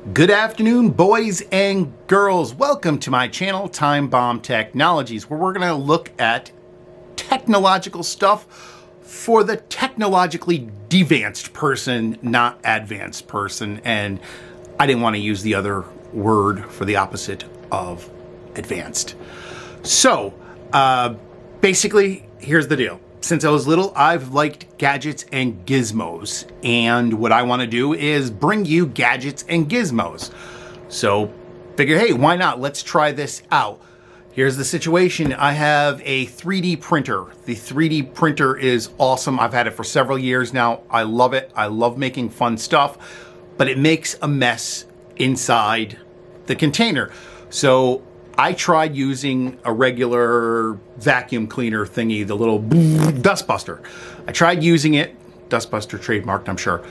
Good afternoon, boys and girls. Welcome to my channel, Time Bomb Technologies, where we're going to look at technological stuff for the technologically devanced person, not advanced person. And I didn't want to use the other word for the opposite of advanced. So, basically, here's the deal. Since I was little, I've liked gadgets and gizmos, and what I want to do is bring you gadgets and gizmos. So, figure, hey, why not? Let's try this out. Here's the situation. I have a 3D printer. The 3D printer is awesome. I've had it for several years now. I love it. I love making fun stuff, but it makes a mess inside the container. So I tried using a regular vacuum cleaner thingy, the little dustbuster. I tried using it, dustbuster trademarked, I'm sure,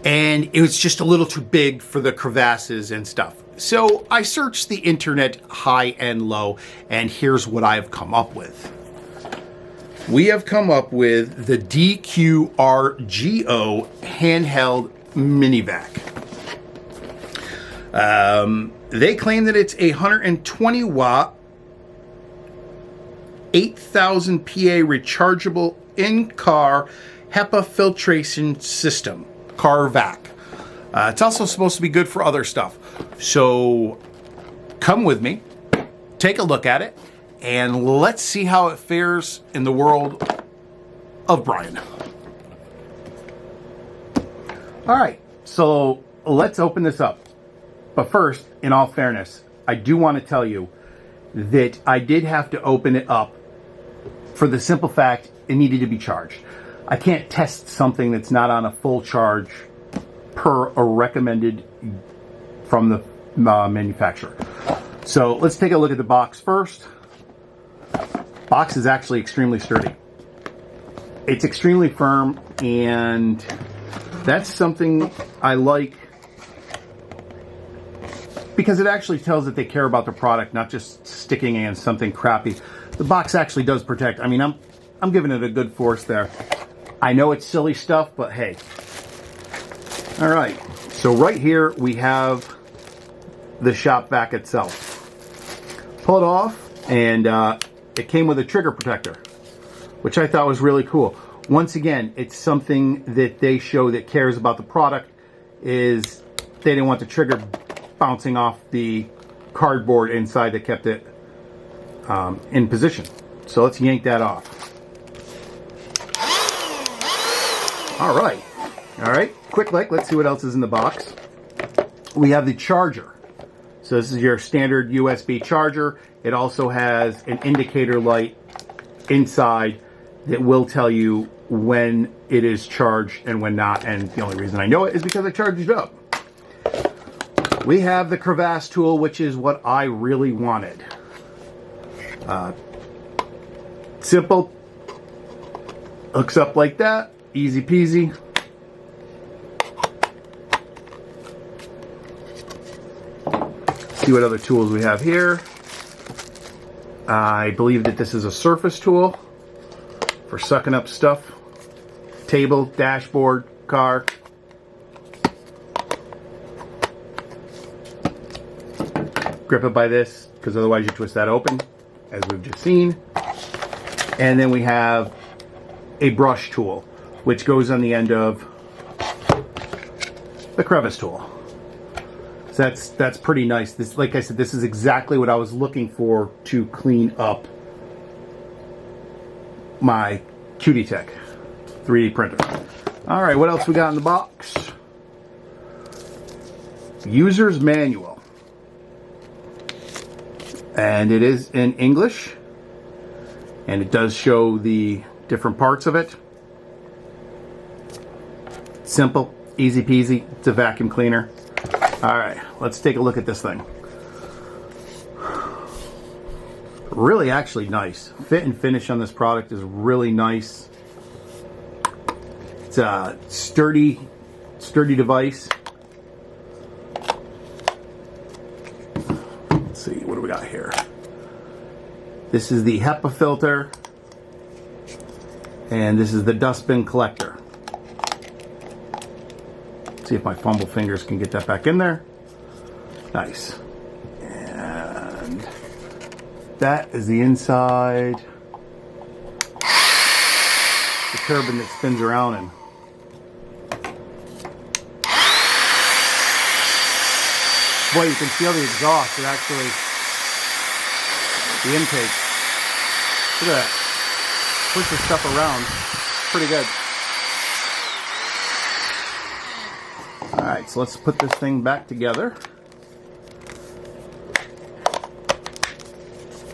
and it was just a little too big for the crevasses and stuff. So I searched the internet high and low, and here's what I've come up with. We have come up with the DQRGO Handheld Mini Vac. They claim that it's a 120 watt, 8,000 PA rechargeable in-car HEPA filtration system, car vac. It's also supposed to be good for other stuff. So come with me, take a look at it, and let's see how it fares in the world of Brian. All right, so let's open this up. But first, in all fairness, I do want to tell you that I did have to open it up for the simple fact it needed to be charged. I can't test something that's not on a full charge per a recommended from the manufacturer. So let's take a look at the box first. Box is actually extremely sturdy. It's extremely firm, and that's something I like, because it actually tells that they care about the product, not just sticking in something crappy. The box actually does protect. I mean, I'm giving it a good force there. I know it's silly stuff, but hey. All right, so right here we have the shop vac itself. Pull it off, and it came with a trigger protector, which I thought was really cool. Once again, it's something that they show that cares about the product, is they didn't want the trigger bouncing off the cardboard inside that kept it in position. So let's yank that off. All right, quick like, let's see what else is in the box. We have the charger. So this is your standard USB charger. It also has an indicator light inside that will tell you when it is charged and when not. And the only reason I know it is because I charged it up. We have the crevasse tool, which is what I really wanted. Simple. Hooks up like that. Easy peasy. See what other tools we have here. I believe that this is a surface tool for sucking up stuff. Table, dashboard, car. Grip it by this, because otherwise you twist that open, as we've just seen. And then we have a brush tool, which goes on the end of the crevice tool. So that's pretty nice. This, like I said, this is exactly what I was looking for to clean up my Cutie Tech 3D printer. All right, what else we got in the box? User's manual. And it is in English, and it does show the different parts of it. Simple, easy peasy. It's a vacuum cleaner. All right, let's take a look at this thing. Really actually nice. Fit and finish on this product is really nice. It's a sturdy device. See, what do we got here? This is the HEPA filter, and this is the dustbin collector. See if my fumble fingers can get that back in there. Nice. And that is the inside. The turbine that spins around in. Boy, you can feel the exhaust. It actually, the intake. Look at that. Push the stuff around. Pretty good. Alright, so let's put this thing back together.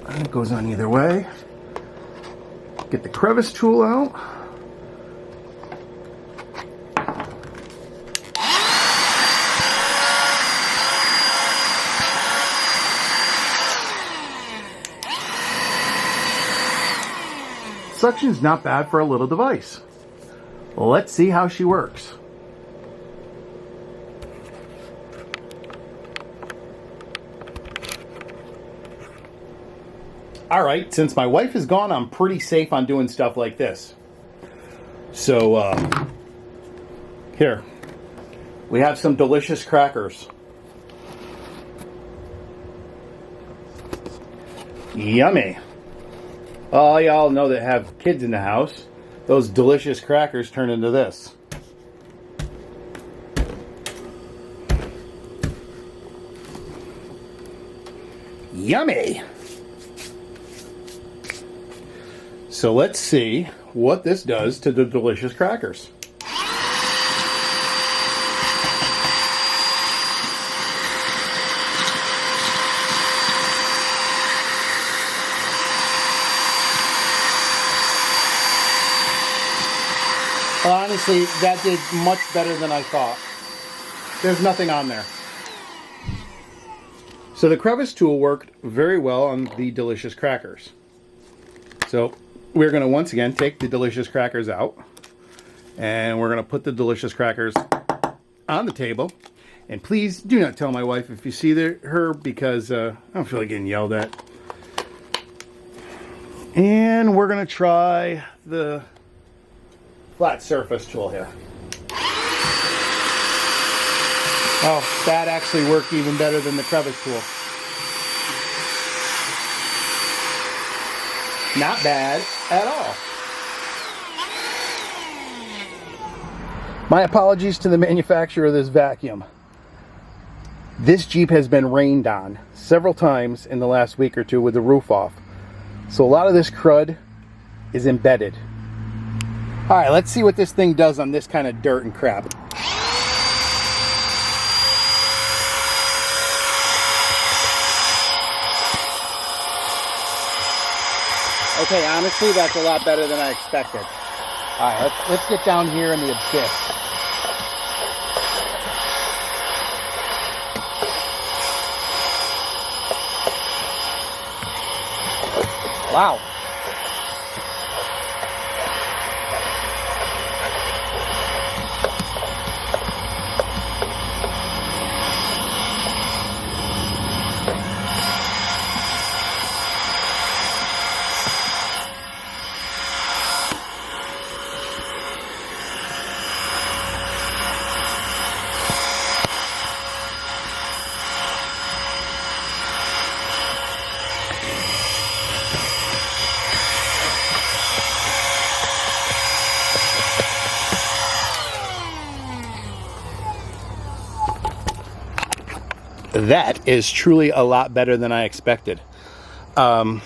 And it goes on either way. Get the crevice tool out. Suction's not bad for a little device. Let's see how she works. Alright, since my wife is gone, I'm pretty safe on doing stuff like this. So, here. We have some delicious crackers. Yummy. All y'all know that have kids in the house, those delicious crackers turn into this. Yummy! So let's see what this does to the delicious crackers. Honestly, that did much better than I thought. There's nothing on there. So the crevice tool worked very well on the delicious crackers. So we're going to once again take the delicious crackers out. And we're going to put the delicious crackers on the table. And please do not tell my wife if you see her, because I don't feel like getting yelled at. And we're going to try the flat surface tool here. Oh, that actually worked even better than the crevice tool. Not bad at all. My apologies to the manufacturer of this vacuum. This Jeep has been rained on several times in the last week or two with the roof off. So a lot of this crud is embedded. Alright, let's see what this thing does on this kind of dirt and crap. Okay, honestly, that's a lot better than I expected. Alright, let's get down here in the abyss. Wow. That is truly a lot better than I expected. I'm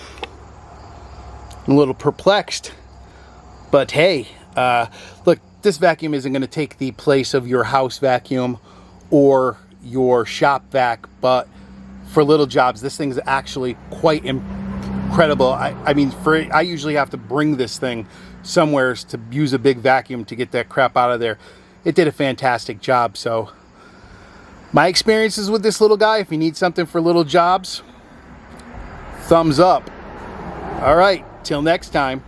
a little perplexed, but hey, look, this vacuum isn't going to take the place of your house vacuum or your shop vac, but for little jobs, this thing's actually quite incredible. I mean, I usually have to bring this thing somewhere to use a big vacuum to get that crap out of there. It did a fantastic job, so my experiences with this little guy, if you need something for little jobs, thumbs up. All right, till next time.